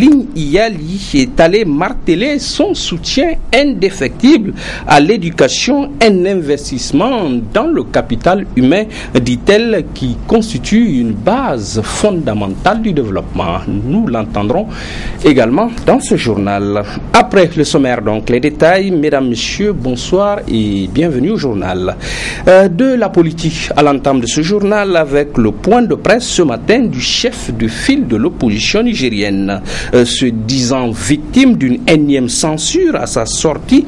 Ligne Iyali est allé marteler son soutien indéfectible à l'éducation, un investissement dans le capital humain, dit-elle, qui constitue une base fondamentale du développement. Nous l'entendrons également dans ce journal. Après le sommaire, donc, les détails. Mesdames, Messieurs, bonsoir et bienvenue au journal. De la politique à l'entame de ce journal avec le point de presse ce matin du chef de file de l'opposition nigérienne. Se disant victime d'une énième censure à sa sortie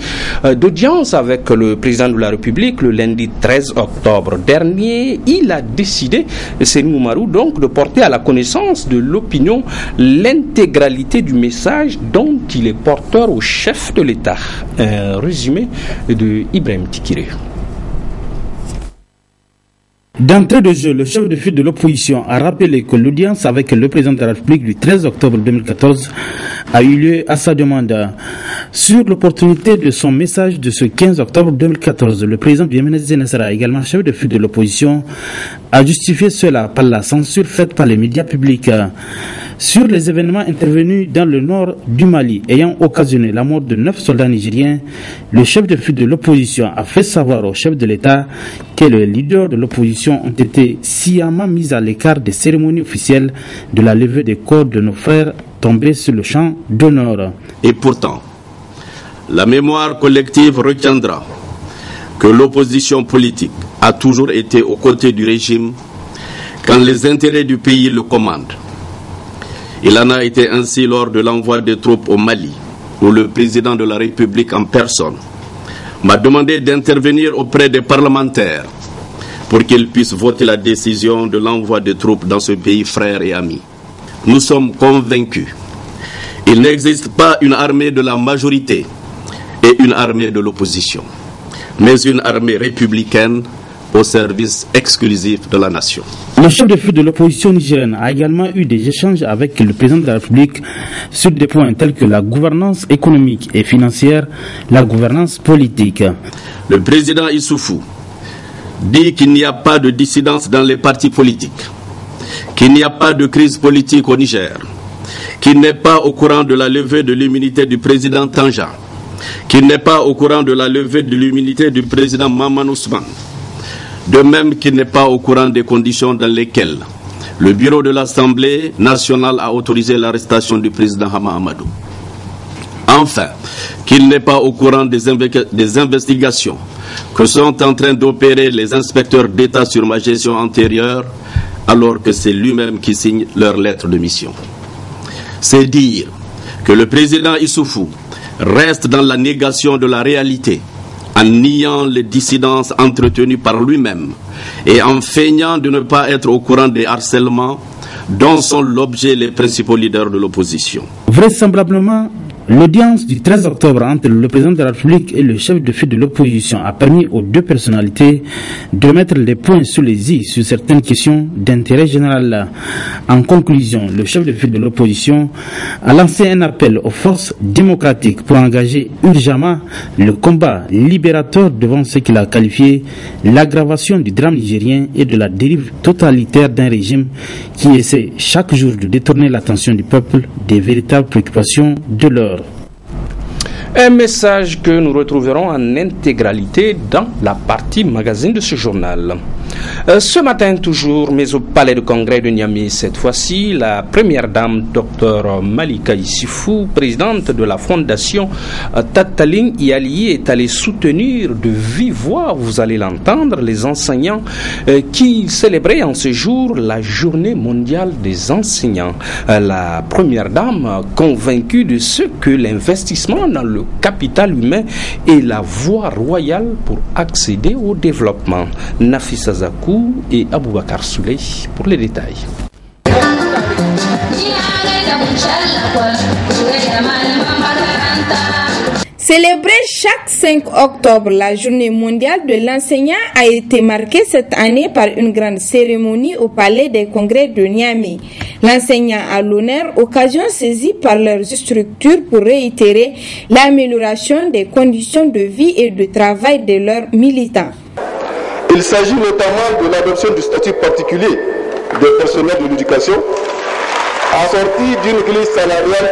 d'audience avec le président de la République le lundi 13 octobre dernier, il a décidé, Senou Oumarou, donc, de porter à la connaissance de l'opinion l'intégralité du message dont il est porteur au chef de l'État. Un résumé de Ibrahim Tikiré. D'entrée de jeu, le chef de file de l'opposition a rappelé que l'audience avec le président de la République du 13 octobre 2014 a eu lieu à sa demande. Sur l'opportunité de son message de ce 15 octobre 2014, le président Biéménez Zénessara, également chef de file de l'opposition, a justifié cela par la censure faite par les médias publics. Sur les événements intervenus dans le nord du Mali ayant occasionné la mort de 9 soldats nigériens, le chef de file de l'opposition a fait savoir au chef de l'État que les leaders de l'opposition ont été sciemment mis à l'écart des cérémonies officielles de la levée des corps de nos frères tombés sur le champ d'honneur. Et pourtant, la mémoire collective retiendra que l'opposition politique a toujours été aux côtés du régime quand les intérêts du pays le commandent. Il en a été ainsi lors de l'envoi des troupes au Mali, où le président de la République en personne m'a demandé d'intervenir auprès des parlementaires pour qu'ils puissent voter la décision de l'envoi des troupes dans ce pays frère et ami. Nous sommes convaincus. Il n'existe pas une armée de la majorité et une armée de l'opposition, mais une armée républicaine au service exclusif de la nation. Le chef de file de l'opposition nigérienne a également eu des échanges avec le président de la République sur des points tels que la gouvernance économique et financière, la gouvernance politique. Le président Issoufou dit qu'il n'y a pas de dissidence dans les partis politiques, qu'il n'y a pas de crise politique au Niger, qu'il n'est pas au courant de la levée de l'immunité du président Tanja, qu'il n'est pas au courant de la levée de l'immunité du président Maman Ousmane, de même qu'il n'est pas au courant des conditions dans lesquelles le bureau de l'Assemblée nationale a autorisé l'arrestation du président Hama Amadou. Enfin, qu'il n'est pas au courant des investigations que sont en train d'opérer les inspecteurs d'État sur ma gestion antérieure, alors que c'est lui-même qui signe leur lettre de mission. C'est dire que le président Issoufou reste dans la négation de la réalité, en niant les dissidences entretenues par lui-même et en feignant de ne pas être au courant des harcèlements dont sont l'objet les principaux leaders de l'opposition. Vraisemblablement, l'audience du 13 octobre entre le président de la République et le chef de file de l'opposition a permis aux deux personnalités de mettre les points sur les i sur certaines questions d'intérêt général. En conclusion, le chef de file de l'opposition a lancé un appel aux forces démocratiques pour engager urgemment le combat libérateur devant ce qu'il a qualifié l'aggravation du drame nigérien et de la dérive totalitaire d'un régime qui essaie chaque jour de détourner l'attention du peuple des véritables préoccupations de l'heure. Un message que nous retrouverons en intégralité dans la partie magazine de ce journal. Ce matin toujours, mais au palais de congrès de Niamey, cette fois-ci, la première dame, Dr Malika Issifou, présidente de la fondation Tataling Iyali, est allée soutenir de vive voix, vous allez l'entendre, les enseignants qui célébraient en ce jour la journée mondiale des enseignants. La première dame, convaincue de ce que l'investissement dans le capital humain est la voie royale pour accéder au développement. Nafissa Zakou et Aboubakar Souley pour les détails. Célébrer chaque 5 octobre la journée mondiale de l'enseignant a été marquée cette année par une grande cérémonie au palais des congrès de Niamey. L'enseignant à l'honneur, occasion saisie par leurs structures pour réitérer l'amélioration des conditions de vie et de travail de leurs militants. Il s'agit notamment de l'adoption du statut particulier des personnels de l'éducation, assorti d'une grille salariale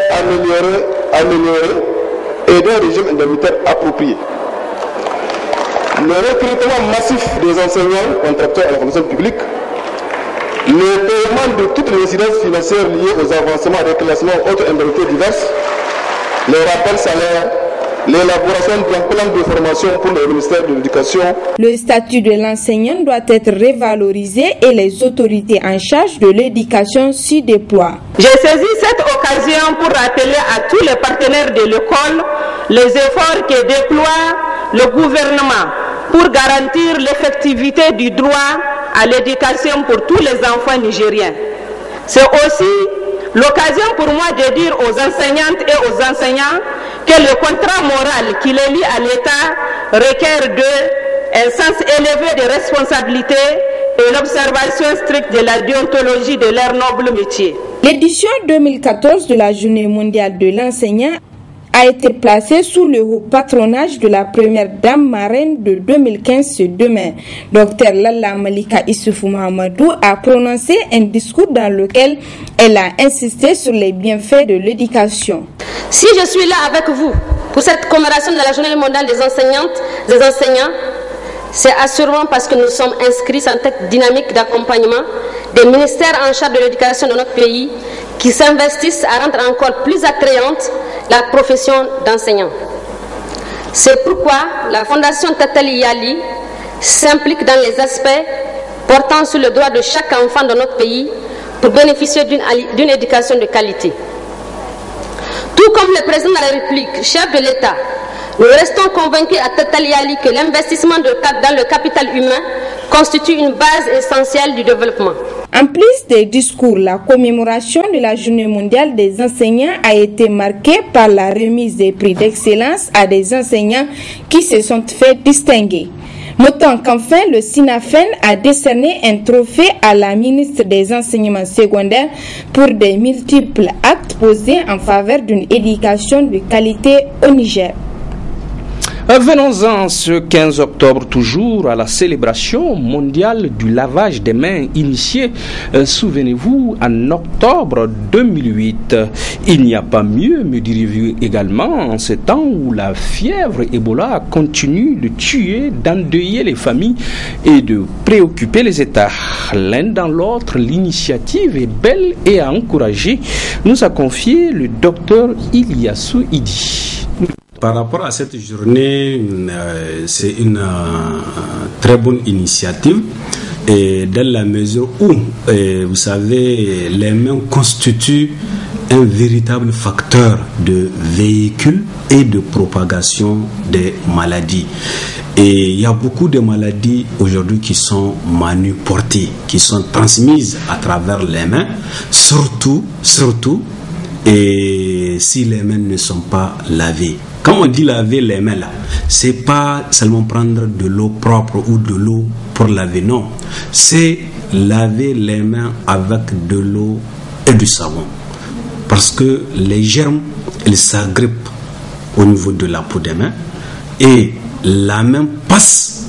améliorée et d'un régime indemnitaire approprié. Le recrutement massif des enseignants contractuels à la fonction publique, le paiement de toutes les incidences financières liées aux avancements, reclassements et autres indemnités diverses, les rappels salaires, l'élaboration d'un plan de formation pour le ministère de l'Éducation. Le statut de l'enseignant doit être révalorisé et les autorités en charge de l'éducation s'y déploient. J'ai saisi cette occasion pour rappeler à tous les partenaires de l'école les efforts que déploie le gouvernement pour garantir l'effectivité du droit à l'éducation pour tous les enfants nigériens. C'est aussi l'occasion pour moi de dire aux enseignantes et aux enseignants que le contrat moral qui les lie à l'État requiert un sens élevé de responsabilité et l'observation stricte de la déontologie de leur noble métier. L'édition 2014 de la Journée mondiale de l'enseignant a été placée sous le haut patronage de la première dame marraine de 2015 ce demain. Dr Lalla Malika Issoufou Mahamadou a prononcé un discours dans lequel elle a insisté sur les bienfaits de l'éducation. Si je suis là avec vous pour cette commémoration de la Journée mondiale des enseignantes, des enseignants, c'est assurément parce que nous sommes inscrits dans cette dynamique d'accompagnement des ministères en charge de l'éducation de notre pays qui s'investissent à rendre encore plus attrayante la profession d'enseignant. C'est pourquoi la Fondation Tatali Yali s'implique dans les aspects portant sur le droit de chaque enfant de notre pays pour bénéficier d'une éducation de qualité. Tout comme le président de la République, chef de l'État, nous restons convaincus à Tatali Yali que l'investissement dans le capital humain constitue une base essentielle du développement. En plus des discours, la commémoration de la Journée mondiale des enseignants a été marquée par la remise des prix d'excellence à des enseignants qui se sont fait distinguer. Notons qu'enfin, le SINAFEN a décerné un trophée à la ministre des Enseignements secondaires pour des multiples actes posés en faveur d'une éducation de qualité au Niger. Venons-en ce 15 octobre toujours à la célébration mondiale du lavage des mains initiée, souvenez-vous, en octobre 2008. Il n'y a pas mieux, me direz-vous également, en ce temps où la fièvre Ebola continue de tuer, d'endeuiller les familles et de préoccuper les États. L'un dans l'autre, l'initiative est belle et à encourager, nous a confié le docteur Iliassou Idi. Par rapport à cette journée, c'est une très bonne initiative et dans la mesure où, vous savez, les mains constituent un véritable facteur de véhicule et de propagation des maladies. Et il y a beaucoup de maladies aujourd'hui qui sont manuportées, qui sont transmises à travers les mains, surtout, et si les mains ne sont pas lavées. Quand on dit laver les mains là, c'est pas seulement prendre de l'eau propre ou de l'eau pour laver, non. C'est laver les mains avec de l'eau et du savon. Parce que les germes, ils s'agrippent au niveau de la peau des mains et la main passe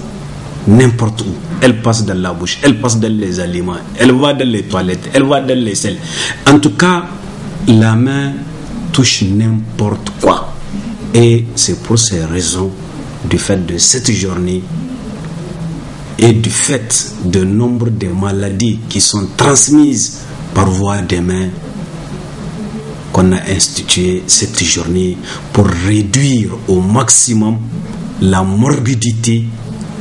n'importe où. Elle passe dans la bouche, elle passe dans les aliments, elle va dans les toilettes, elle va dans les selles. En tout cas, la main touche n'importe quoi. Et c'est pour ces raisons, du fait de cette journée et du fait de nombre de maladies qui sont transmises par voie des mains, qu'on a institué cette journée pour réduire au maximum la morbidité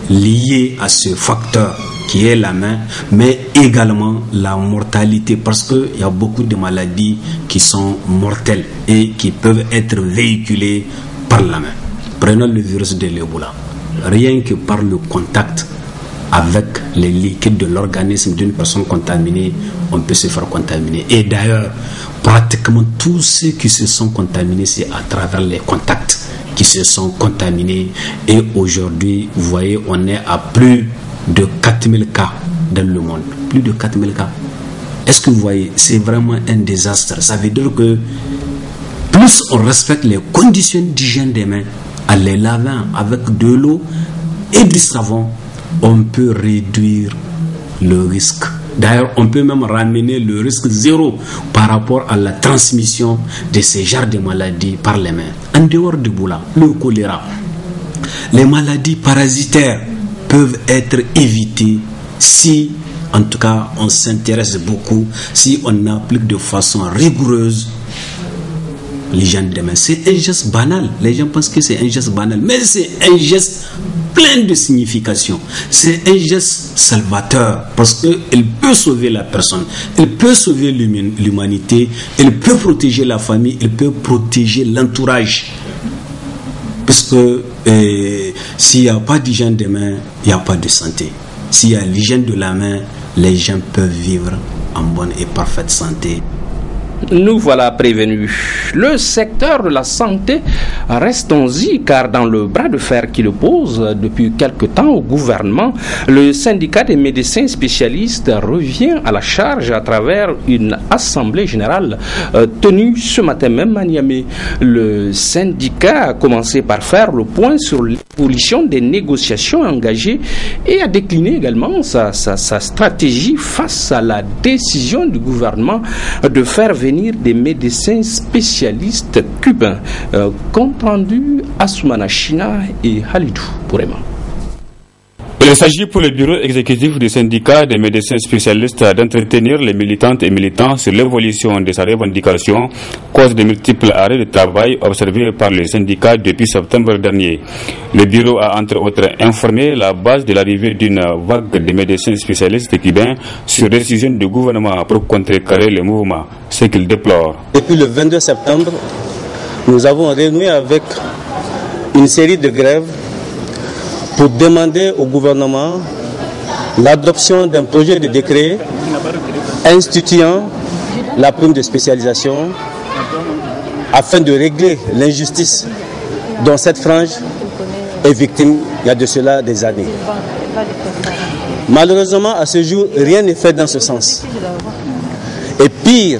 liée à ce facteur qui est la main, mais également la mortalité, parce qu'il y a beaucoup de maladies qui sont mortelles et qui peuvent être véhiculées par la main. Prenons le virus de l'Ebola. Rien que par le contact avec les liquides de l'organisme d'une personne contaminée, on peut se faire contaminer. Et d'ailleurs, pratiquement tous ceux qui se sont contaminés, c'est à travers les contacts qui se sont contaminés. Et aujourd'hui, vous voyez, on est à plus de 4000 cas dans le monde. Plus de 4000 cas. Est-ce que vous voyez, c'est vraiment un désastre. Ça veut dire que plus on respecte les conditions d'hygiène des mains, en les lavant avec de l'eau et du savon, on peut réduire le risque D'ailleurs, on peut même ramener le risque zéro par rapport à la transmission de ces genres de maladies par les mains. En dehors du Ebola, le choléra, les maladies parasitaires peuvent être évitées si, en tout cas, on s'intéresse beaucoup, si on applique de façon rigoureuse l'hygiène des mains. C'est un geste banal. Les gens pensent que c'est un geste banal, mais c'est un geste plein de signification. C'est un geste salvateur parce qu'il peut sauver la personne, il peut sauver l'humanité, il peut protéger la famille, il peut protéger l'entourage. Parce que s'il n'y a pas d'hygiène des mains, il n'y a pas de santé. S'il y a l'hygiène de la main, les gens peuvent vivre en bonne et parfaite santé. Nous voilà prévenus. Le secteur de la santé reste en zi car dans le bras de fer qu'il oppose depuis quelque temps au gouvernement, le syndicat des médecins spécialistes revient à la charge à travers une assemblée générale tenue ce matin même à Niamey. Le syndicat a commencé par faire le point sur l'évolution des négociations engagées et a décliné également sa stratégie face à la décision du gouvernement de faire venir des médecins spécialistes cubains. Compte rendu Assoumana China et Halidou Bourema. Il s'agit pour le bureau exécutif du syndicat des médecins spécialistes d'entretenir les militantes et militants sur l'évolution de sa revendication, cause de multiples arrêts de travail observés par le syndicat depuis septembre dernier. Le bureau a entre autres informé la base de l'arrivée d'une vague de médecins spécialistes cubains sur décision du gouvernement pour contrecarrer le mouvement, ce qu'il déplore. Depuis le 22 septembre, nous avons renoué avec une série de grèves pour demander au gouvernement l'adoption d'un projet de décret instituant la prime de spécialisation afin de régler l'injustice dont cette frange est victime il y a de cela des années. Malheureusement, à ce jour, rien n'est fait dans ce sens. Et pire,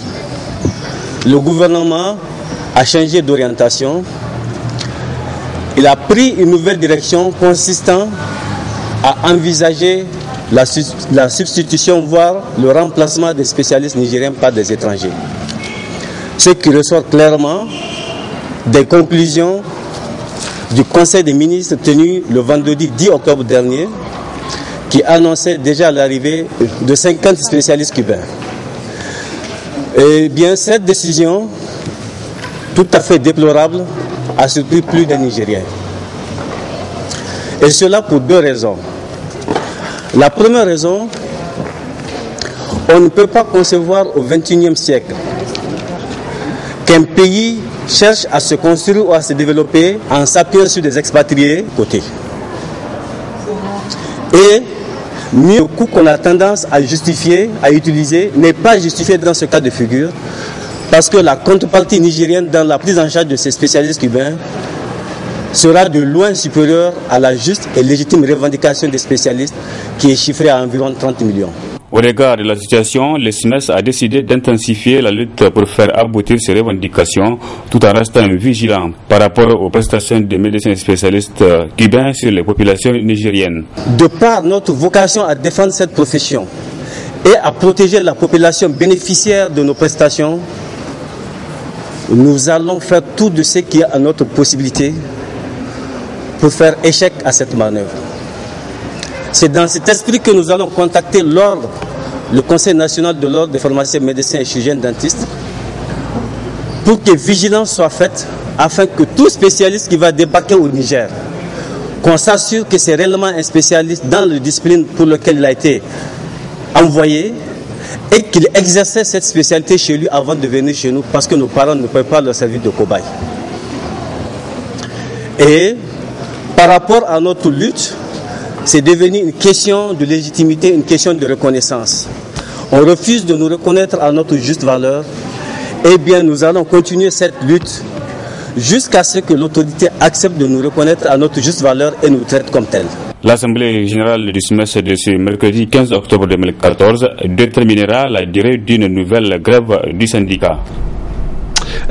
le gouvernement a changé d'orientation. Il a pris une nouvelle direction consistant à envisager la substitution, voire le remplacement des spécialistes nigériens par des étrangers. Ce qui ressort clairement des conclusions du Conseil des ministres tenu le vendredi 10 octobre dernier, qui annonçait déjà l'arrivée de 50 spécialistes cubains. Eh bien, cette décision, tout à fait déplorable, a surpris plus d'un Nigérien. Et cela pour deux raisons. La première raison, on ne peut pas concevoir au XXIe siècle qu'un pays cherche à se construire ou à se développer en s'appuyant sur des expatriés côté. Et mieux, le coût qu'on a tendance à justifier, à utiliser, n'est pas justifié dans ce cas de figure, parce que la contrepartie nigérienne dans la prise en charge de ces spécialistes cubains sera de loin supérieure à la juste et légitime revendication des spécialistes qui est chiffrée à environ 30 millions. Au regard de la situation, le SNES a décidé d'intensifier la lutte pour faire aboutir ces revendications tout en restant vigilant par rapport aux prestations des médecins spécialistes cubains sur les populations nigériennes. De par notre vocation à défendre cette profession et à protéger la population bénéficiaire de nos prestations, nous allons faire tout de ce qui est à notre possibilité pour faire échec à cette manœuvre. C'est dans cet esprit que nous allons contacter l'ordre, le Conseil national de l'ordre des pharmaciens, médecins et chirurgiens dentistes, pour que vigilance soit faite afin que tout spécialiste qui va débarquer au Niger, qu'on s'assure que c'est réellement un spécialiste dans la discipline pour laquelle il a été envoyé et qu'il exerçait cette spécialité chez lui avant de venir chez nous, parce que nos parents ne peuvent pas leur servir de cobaye. Et par rapport à notre lutte, c'est devenu une question de légitimité, une question de reconnaissance. On refuse de nous reconnaître à notre juste valeur. Eh bien, nous allons continuer cette lutte jusqu'à ce que l'autorité accepte de nous reconnaître à notre juste valeur et nous traite comme telle. L'Assemblée générale du SMES de ce mercredi 15 octobre 2014 déterminera la durée d'une nouvelle grève du syndicat.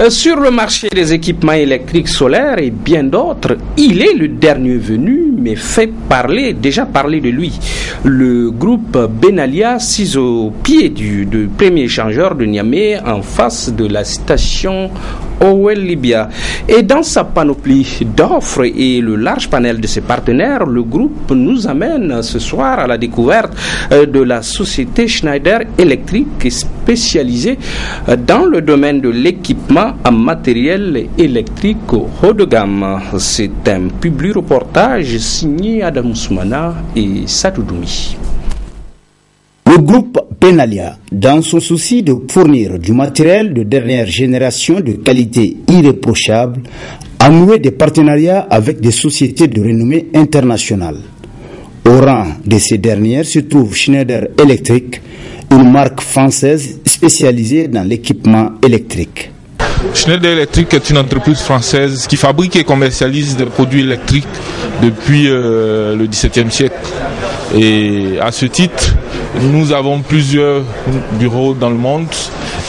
Sur le marché des équipements électriques solaires et bien d'autres, il est le dernier venu, mais fait déjà parler de lui. Le groupe Benalia s'ise au pied du premier échangeur de Niamey en face de la station Owel Libya. Et dans sa panoplie d'offres et le large panel de ses partenaires, le groupe nous amène ce soir à la découverte de la société Schneider Electric, spécialisée dans le domaine de l'équipement en matériel électrique haut de gamme. C'est un public reportage signé Adam Soumana et Sadoudoumi. Le groupe Benalia, dans son souci de fournir du matériel de dernière génération de qualité irréprochable, a noué des partenariats avec des sociétés de renommée internationale. Au rang de ces dernières se trouve Schneider Electric, une marque française spécialisée dans l'équipement électrique. Schneider Electric est une entreprise française qui fabrique et commercialise des produits électriques depuis le XVIIe siècle. Et à ce titre, nous avons plusieurs bureaux dans le monde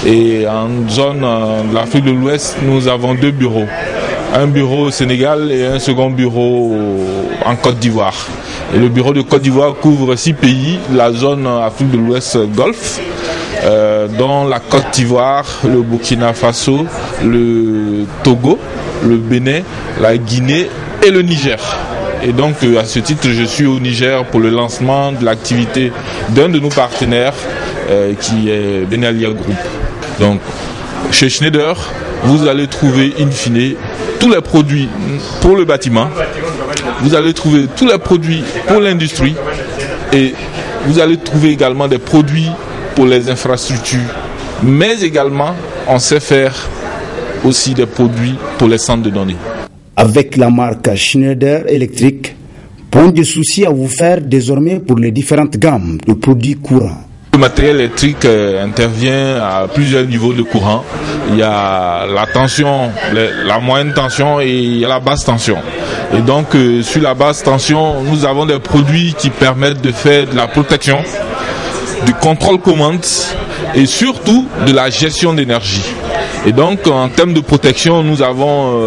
et en zone de l'Afrique de l'Ouest, nous avons 2 bureaux. Un bureau au Sénégal et un second bureau en Côte d'Ivoire. Et le bureau de Côte d'Ivoire couvre 6 pays, la zone Afrique de l'Ouest Golfe, dont la Côte d'Ivoire, le Burkina Faso, le Togo, le Bénin, la Guinée et le Niger. Et donc à ce titre, je suis au Niger pour le lancement de l'activité d'un de nos partenaires qui est Benalia Group. Donc chez Schneider, vous allez trouver in fine tous les produits pour le bâtiment, vous allez trouver tous les produits pour l'industrie et vous allez trouver également des produits pour les infrastructures. Mais également, on sait faire aussi des produits pour les centres de données. Avec la marque Schneider Electric, point de souci à vous faire désormais pour les différentes gammes de produits courants. Le matériel électrique intervient à plusieurs niveaux de courant. Il y a la tension, la moyenne tension et il y a la basse tension. Et donc sur la basse tension, nous avons des produits qui permettent de faire de la protection, du contrôle commande et surtout de la gestion d'énergie. Et donc en termes de protection, nous avons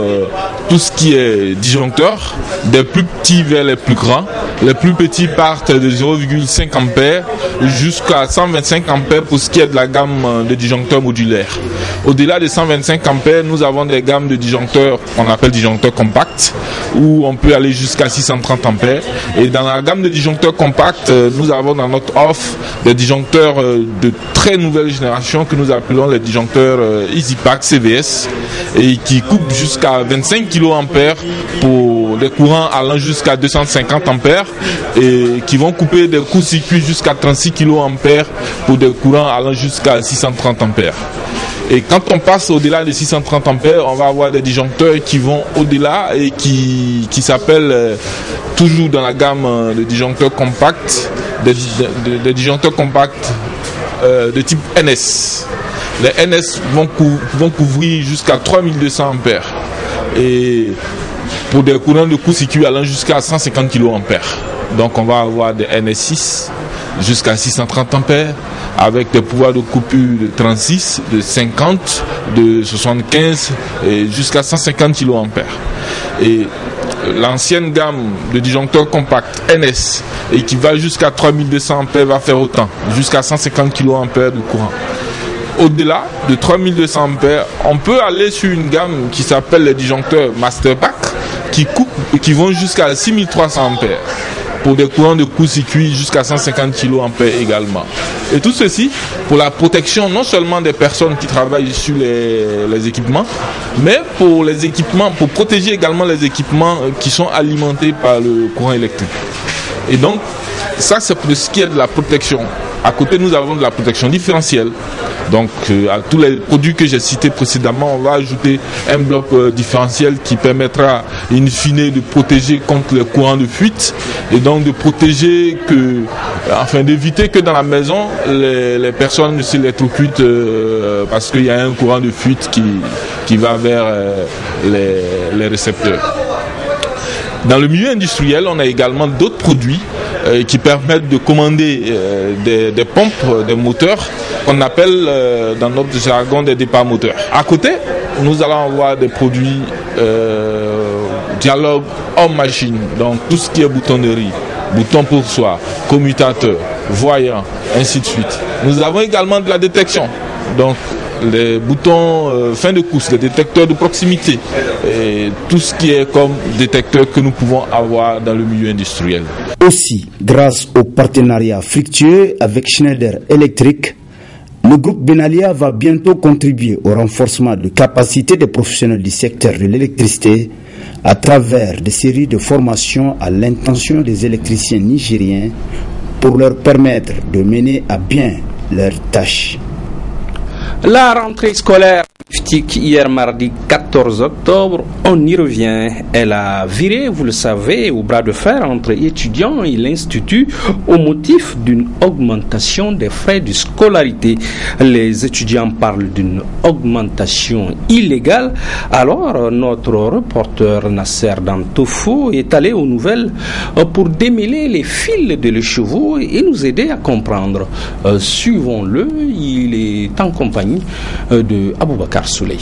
tout ce qui est disjoncteur, des plus petits vers les plus grands. Les plus petits partent de 0,5 ampères jusqu'à 125 ampères pour ce qui est de la gamme de disjoncteurs modulaires. Au-delà de 125 ampères, nous avons des gammes de disjoncteurs qu'on appelle disjoncteurs compacts, où on peut aller jusqu'à 630 ampères. Et dans la gamme de disjoncteurs compacts, nous avons dans notre offre des disjoncteurs de très nouvelle génération que nous appelons les disjoncteurs EasyPack CVS et qui coupent jusqu'à 25 kA pour des courants allant jusqu'à 250 ampères et qui vont couper des courts-circuits jusqu'à 36 kA pour des courants allant jusqu'à 630 ampères. Et quand on passe au-delà de 630 ampères, on va avoir des disjoncteurs qui vont au-delà et qui s'appellent toujours dans la gamme de disjoncteurs compacts, des disjoncteurs compacts de type NS. Les NS vont couvrir jusqu'à 3200 ampères et pour des courants de court-circuit allant jusqu'à 150 kA. Donc on va avoir des NS6 jusqu'à 630 ampères avec des pouvoirs de coupure de 36, de 50, de 75 et jusqu'à 150 kA. Et l'ancienne gamme de disjoncteurs compacts NS et qui va jusqu'à 3200 ampères va faire autant, jusqu'à 150 kA de courant. Au-delà de 3200 ampères, on peut aller sur une gamme qui s'appelle les disjoncteurs Masterpack qui coupent et qui vont jusqu'à 6300 ampères pour des courants de court-circuit jusqu'à 150 kA également. Et tout ceci pour la protection non seulement des personnes qui travaillent sur les équipements, mais pour les équipements, pour protéger également les équipements qui sont alimentés par le courant électrique. Et donc, ça c'est pour ce qui est de la protection. À côté, nous avons de la protection différentielle. Donc, à tous les produits que j'ai cités précédemment, on va ajouter un bloc différentiel qui permettra, in fine, de protéger contre les courants de fuite et donc de protéger d'éviter que dans la maison, les personnes ne s'électrocutent parce qu'il y a un courant de fuite qui va vers les récepteurs. Dans le milieu industriel, on a également d'autres produits qui permettent de commander des pompes, des moteurs, qu'on appelle dans notre jargon des départs moteurs. À côté, nous allons avoir des produits dialogue homme-machine, donc tout ce qui est boutonnerie, bouton pour soi, commutateur, voyant, ainsi de suite. Nous avons également de la détection, donc les boutons fin de course, les détecteurs de proximité, et tout ce qui est comme détecteur que nous pouvons avoir dans le milieu industriel. Aussi, grâce au partenariat fructueux avec Schneider Electric, le groupe Benalia va bientôt contribuer au renforcement de capacités des professionnels du secteur de l'électricité à travers des séries de formations à l'intention des électriciens nigériens pour leur permettre de mener à bien leurs tâches. La rentrée scolaire hier mardi 14 octobre, on y revient. Elle a viré, vous le savez, au bras de fer entre étudiants et l'institut au motif d'une augmentation des frais de scolarité. Les étudiants parlent d'une augmentation illégale. Alors, notre reporter Nasser Dantofo est allé aux nouvelles pour démêler les fils de l'écheveau et nous aider à comprendre. Suivons-le, il est en compagnie de Aboubakar Souley.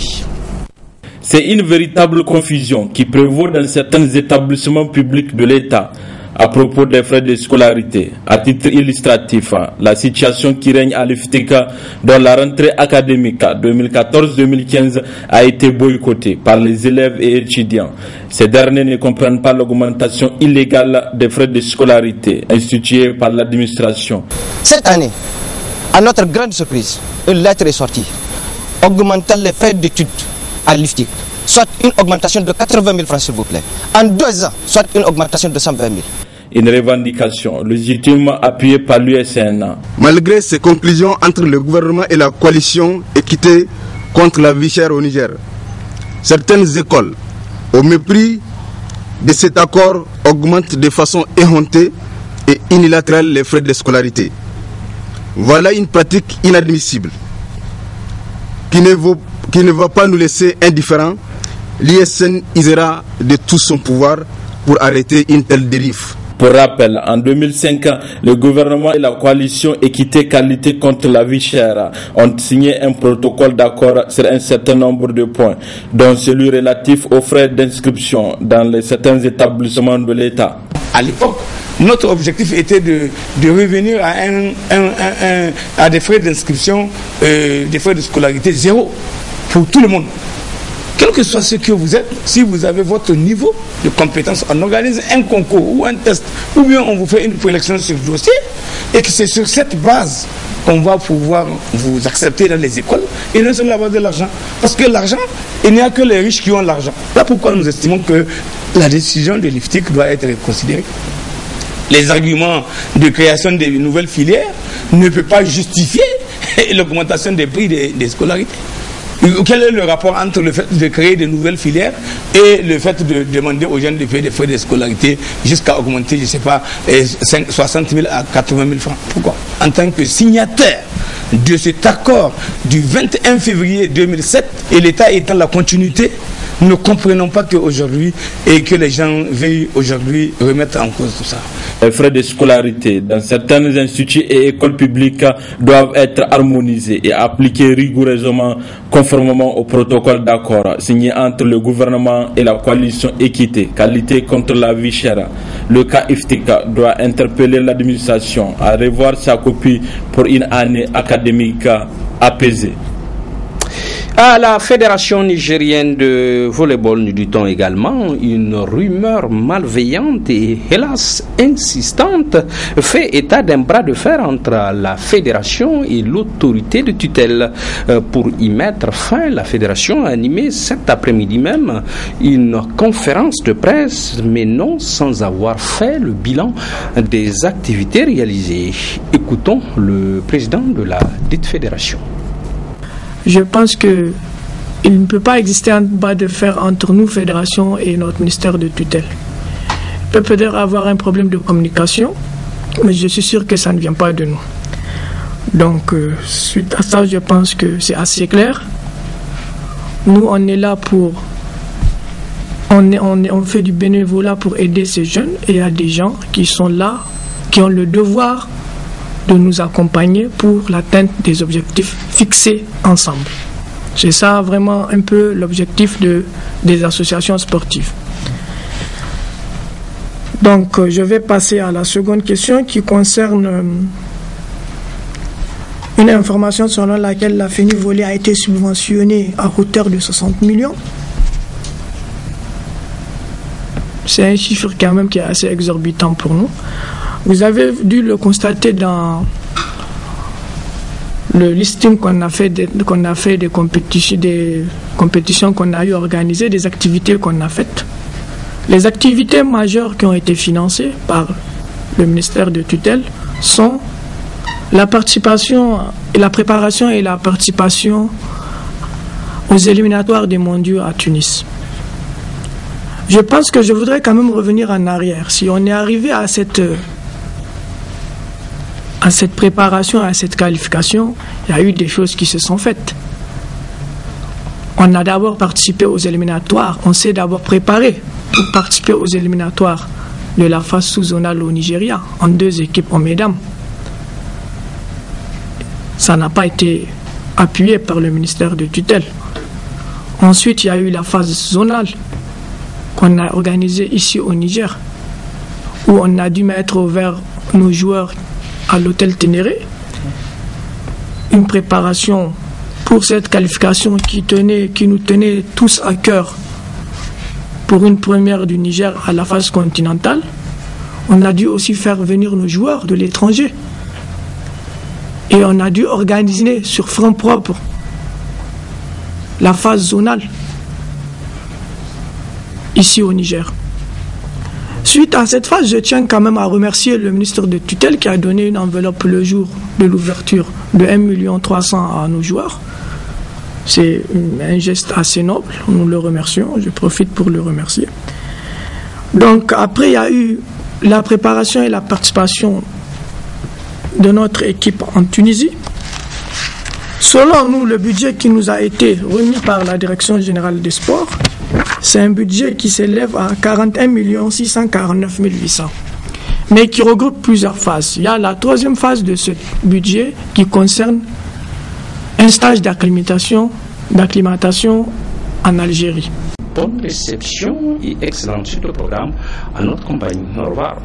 C'est une véritable confusion qui prévaut dans certains établissements publics de l'État à propos des frais de scolarité. À titre illustratif, la situation qui règne à l'IFTEC dans la rentrée académique 2014-2015 a été boycottée par les élèves et étudiants. Ces derniers ne comprennent pas l'augmentation illégale des frais de scolarité instituée par l'administration. Cette année, à notre grande surprise, une lettre est sortie augmentant les frais d'études à l'IFTEC, soit une augmentation de 80 000 francs s'il vous plaît. En 2 ans, soit une augmentation de 120 000. Une revendication légitime appuyée par l'USN. Malgré ces conclusions entre le gouvernement et la coalition Équité contre la vie chère au Niger, certaines écoles, au mépris de cet accord, augmentent de façon éhontée et unilatérale les frais de scolarité. Voilà une pratique inadmissible qui ne va pas nous laisser indifférents. L'ISN usera de tout son pouvoir pour arrêter une telle dérive. Pour rappel, en 2005, le gouvernement et la coalition Équité Qualité contre la vie chère ont signé un protocole d'accord sur un certain nombre de points, dont celui relatif aux frais d'inscription dans certains établissements de l'État. À l'époque, notre objectif était de revenir à des frais d'inscription, des frais de scolarité zéro pour tout le monde. Quel que soit ce que vous êtes, si vous avez votre niveau de compétence, on organise un concours ou un test, ou bien on vous fait une prélection sur le dossier, et que c'est sur cette base qu'on va pouvoir vous accepter dans les écoles, et non sur la base de l'argent. Parce que l'argent, il n'y a que les riches qui ont l'argent. Là pourquoi nous estimons que la décision de l'IFTEC doit être considérée. Les arguments de création de nouvelles filières ne peuvent pas justifier l'augmentation des prix des scolarités. Quel est le rapport entre le fait de créer de nouvelles filières et le fait de demander aux jeunes de payer des frais de scolarité jusqu'à augmenter, je ne sais pas, 60 000 à 80 000 francs? Pourquoi? En tant que signataire de cet accord du 21 février 2007 et l'État étant la continuité, nous ne comprenons pas qu'aujourd'hui et que les gens veuillent aujourd'hui remettre en cause tout ça. Les frais de scolarité dans certains instituts et écoles publiques doivent être harmonisés et appliqués rigoureusement conformément au protocole d'accord signé entre le gouvernement et la coalition Équité, Qualité contre la vie chère. Le cas IFTEC doit interpeller l'administration à revoir sa copie pour une année académique apaisée. À la Fédération nigérienne de volleyball, nous dit-on également, une rumeur malveillante et hélas insistante fait état d'un bras de fer entre la Fédération et l'autorité de tutelle. Pour y mettre fin, la Fédération a animé cet après-midi même une conférence de presse, mais non sans avoir fait le bilan des activités réalisées. Écoutons le président de la dite fédération. Je pense qu'il ne peut pas exister un bras de fer entre nous, fédération, et notre ministère de tutelle. Il peut peut-être avoir un problème de communication, mais je suis sûr que ça ne vient pas de nous. Donc, suite à ça, je pense que c'est assez clair. Nous, on est là pour... On fait du bénévolat pour aider ces jeunes, et il y a des gens qui sont là qui ont le devoir de nous accompagner pour l'atteinte des objectifs fixés ensemble. C'est ça vraiment un peu l'objectif des associations sportives. Donc je vais passer à la seconde question qui concerne une information selon laquelle la FENI Volley a été subventionnée à hauteur de 60 millions. C'est un chiffre quand même qui est assez exorbitant pour nous. Vous avez dû le constater dans le listing qu'on a fait des compétitions qu'on a eu organisées, des activités qu'on a faites. Les activités majeures qui ont été financées par le ministère de tutelle sont la participation, la préparation et la participation aux éliminatoires des mondiaux à Tunis. Je pense que je voudrais quand même revenir en arrière. Si on est arrivé à cette préparation, à cette qualification, il y a eu des choses qui se sont faites. On a d'abord participé aux éliminatoires, on s'est d'abord préparé pour participer aux éliminatoires de la phase sous-zonale au Nigeria, en 2 équipes hommes et dames. Ça n'a pas été appuyé par le ministère de tutelle. Ensuite, il y a eu la phase zonale qu'on a organisée ici au Niger, où on a dû mettre vers nos joueurs à l'hôtel Ténéré une préparation pour cette qualification qui nous tenait tous à cœur pour une première du Niger à la phase continentale. On a dû aussi faire venir nos joueurs de l'étranger et on a dû organiser sur front propre la phase zonale ici au Niger. Suite à cette phase, je tiens quand même à remercier le ministre de tutelle qui a donné une enveloppe le jour de l'ouverture de 1,3 million à nos joueurs. C'est un geste assez noble, nous le remercions, je profite pour le remercier. Donc après, il y a eu la préparation et la participation de notre équipe en Tunisie. Selon nous, le budget qui nous a été remis par la Direction générale des sports, c'est un budget qui s'élève à 41 649 800, mais qui regroupe plusieurs phases. Il y a la 3e phase de ce budget qui concerne un stage d'acclimatation en Algérie. Bonne réception et excellente suite au programme à notre compagnie. Au revoir.